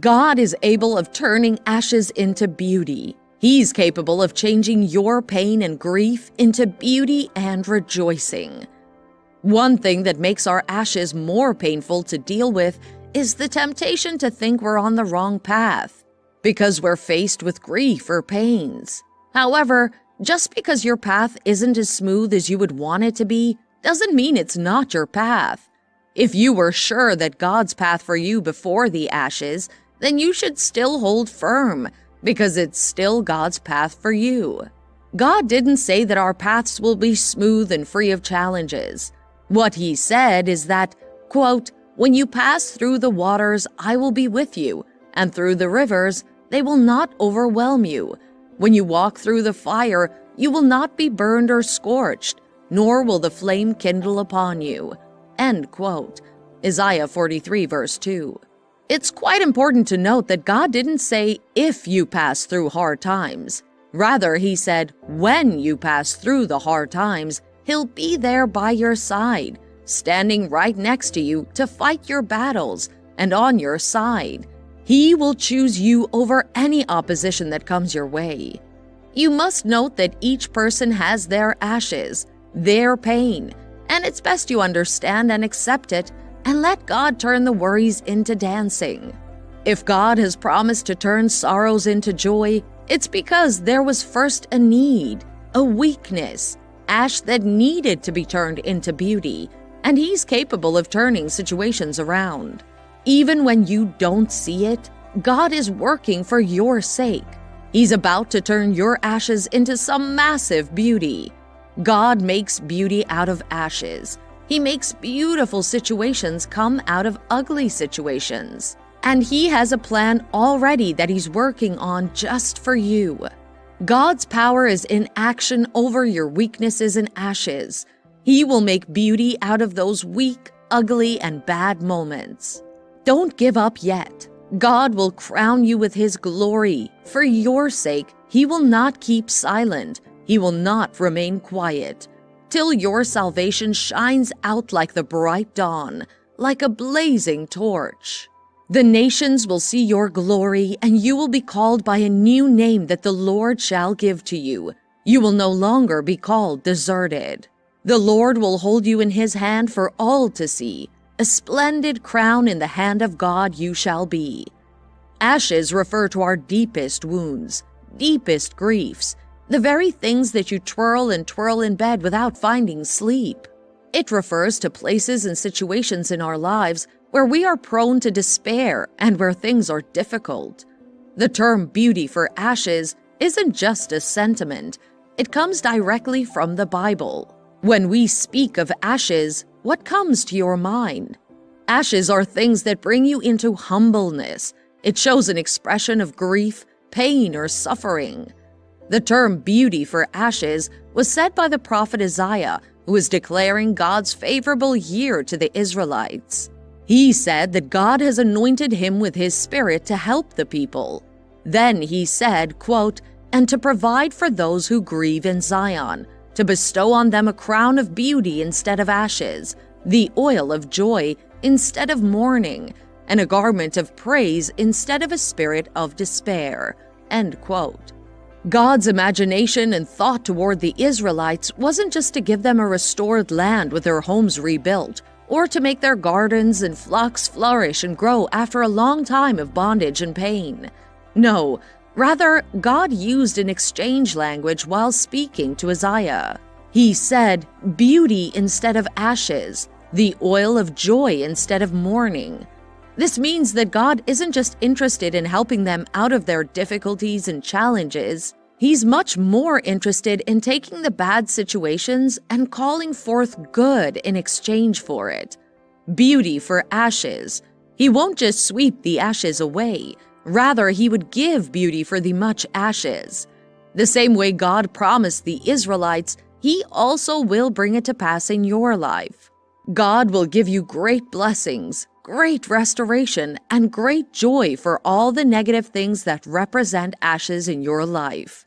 God is able of turning ashes into beauty. He's capable of changing your pain and grief into beauty and rejoicing. One thing that makes our ashes more painful to deal with is the temptation to think we're on the wrong path because we're faced with grief or pains. However, just because your path isn't as smooth as you would want it to be doesn't mean it's not your path. If you were sure that God's path for you before the ashes, then you should still hold firm, because it's still God's path for you. God didn't say that our paths will be smooth and free of challenges. What He said is that, quote, "When you pass through the waters, I will be with you, and through the rivers, they will not overwhelm you. When you walk through the fire, you will not be burned or scorched, nor will the flame kindle upon you." End quote. Isaiah 43 verse 2. It's quite important to note that God didn't say if you pass through hard times. Rather, He said when you pass through the hard times, He'll be there by your side, standing right next to you to fight your battles and on your side. He will choose you over any opposition that comes your way. You must note that each person has their ashes, their pain, and it's best you understand and accept it and let God turn the worries into dancing. If God has promised to turn sorrows into joy, it's because there was first a need, a weakness, ash that needed to be turned into beauty, and He's capable of turning situations around. Even when you don't see it, God is working for your sake. He's about to turn your ashes into some massive beauty. God makes beauty out of ashes. He makes beautiful situations come out of ugly situations. And He has a plan already that He's working on just for you. God's power is in action over your weaknesses and ashes. He will make beauty out of those weak, ugly, and bad moments. Don't give up yet. God will crown you with His glory. For your sake, He will not keep silent. He will not remain quiet, till your salvation shines out like the bright dawn, like a blazing torch. The nations will see your glory, and you will be called by a new name that the Lord shall give to you. You will no longer be called deserted. The Lord will hold you in His hand for all to see. A splendid crown in the hand of God you shall be. Ashes refer to our deepest wounds, deepest griefs, the very things that you twirl in bed without finding sleep. It refers to places and situations in our lives where we are prone to despair and where things are difficult. The term beauty for ashes isn't just a sentiment. It comes directly from the Bible. When we speak of ashes, what comes to your mind? Ashes are things that bring you into humbleness. It shows an expression of grief, pain, or suffering. The term beauty for ashes was said by the prophet Isaiah, who was declaring God's favorable year to the Israelites. He said that God has anointed him with His Spirit to help the people. Then he said, quote, "And to provide for those who grieve in Zion, to bestow on them a crown of beauty instead of ashes, the oil of joy instead of mourning, and a garment of praise instead of a spirit of despair." End quote. God's imagination and thought toward the Israelites wasn't just to give them a restored land with their homes rebuilt, or to make their gardens and flocks flourish and grow after a long time of bondage and pain. No, rather, God used an exchange language while speaking to Isaiah. He said, beauty instead of ashes, the oil of joy instead of mourning. This means that God isn't just interested in helping them out of their difficulties and challenges. He's much more interested in taking the bad situations and calling forth good in exchange for it. Beauty for ashes. He won't just sweep the ashes away. Rather, He would give beauty for the much ashes. The same way God promised the Israelites, He also will bring it to pass in your life. God will give you great blessings, great restoration, and great joy for all the negative things that represent ashes in your life.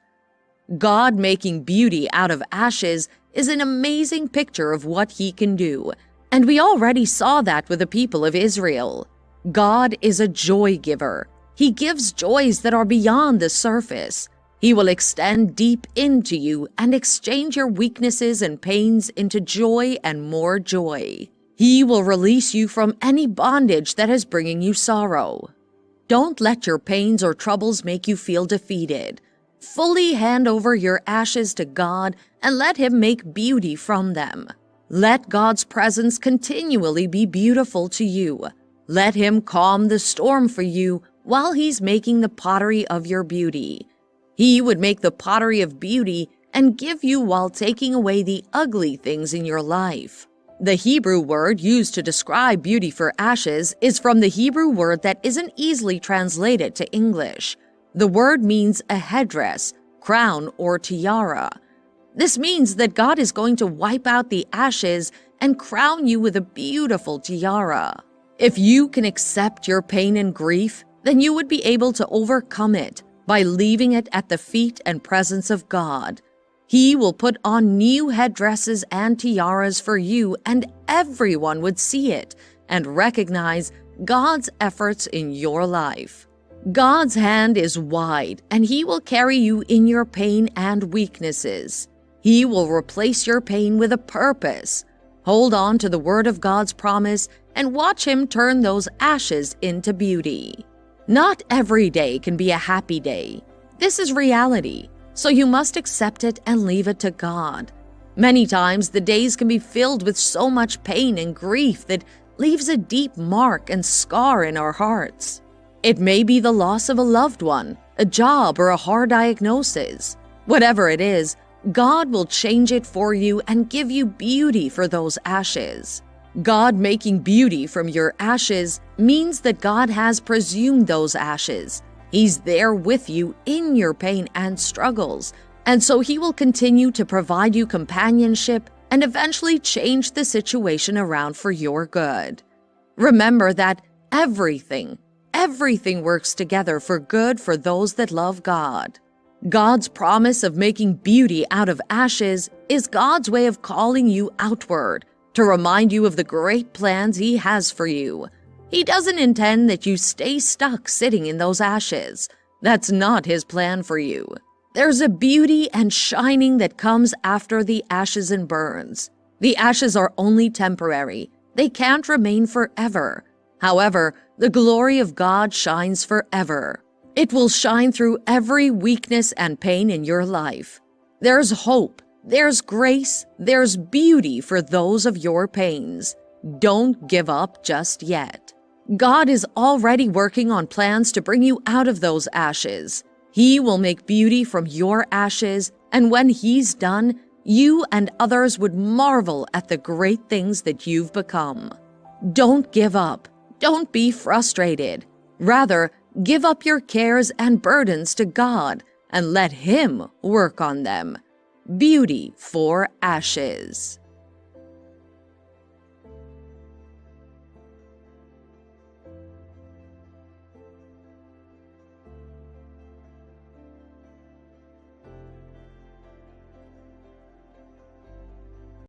God making beauty out of ashes is an amazing picture of what He can do, and we already saw that with the people of Israel. God is a joy giver. He gives joys that are beyond the surface. He will extend deep into you and exchange your weaknesses and pains into joy and more joy. He will release you from any bondage that is bringing you sorrow. Don't let your pains or troubles make you feel defeated. Fully hand over your ashes to God and let Him make beauty from them. Let God's presence continually be beautiful to you. Let Him calm the storm for you while He's making the pottery of your beauty. He would make the pottery of beauty and give you while taking away the ugly things in your life. The Hebrew word used to describe beauty for ashes is from the Hebrew word that isn't easily translated to English. The word means a headdress, crown, or tiara. This means that God is going to wipe out the ashes and crown you with a beautiful tiara. If you can accept your pain and grief, then you would be able to overcome it by leaving it at the feet and presence of God. He will put on new headdresses and tiaras for you, and everyone would see it and recognize God's efforts in your life. God's hand is wide, and He will carry you in your pain and weaknesses. He will replace your pain with a purpose. Hold on to the word of God's promise and watch Him turn those ashes into beauty. Not every day can be a happy day. This is reality, so you must accept it and leave it to God. Many times the days can be filled with so much pain and grief that leaves a deep mark and scar in our hearts. It may be the loss of a loved one, a job, or a hard diagnosis. Whatever it is, God will change it for you and give you beauty for those ashes. God making beauty from your ashes means that God has presumed those ashes. He's there with you in your pain and struggles, and so He will continue to provide you companionship and eventually change the situation around for your good. Remember that everything works together for good for those that love God. God's promise of making beauty out of ashes is God's way of calling you outward to remind you of the great plans He has for you. He doesn't intend that you stay stuck sitting in those ashes. That's not His plan for you. There's a beauty and shining that comes after the ashes and burns. The ashes are only temporary. They can't remain forever. However, the glory of God shines forever. It will shine through every weakness and pain in your life. There's hope, there's grace, there's beauty for those of your pains. Don't give up just yet. God is already working on plans to bring you out of those ashes. He will make beauty from your ashes, and when He's done, you and others would marvel at the great things that you've become. Don't give up. Don't be frustrated. Rather, give up your cares and burdens to God and let Him work on them. Beauty for ashes.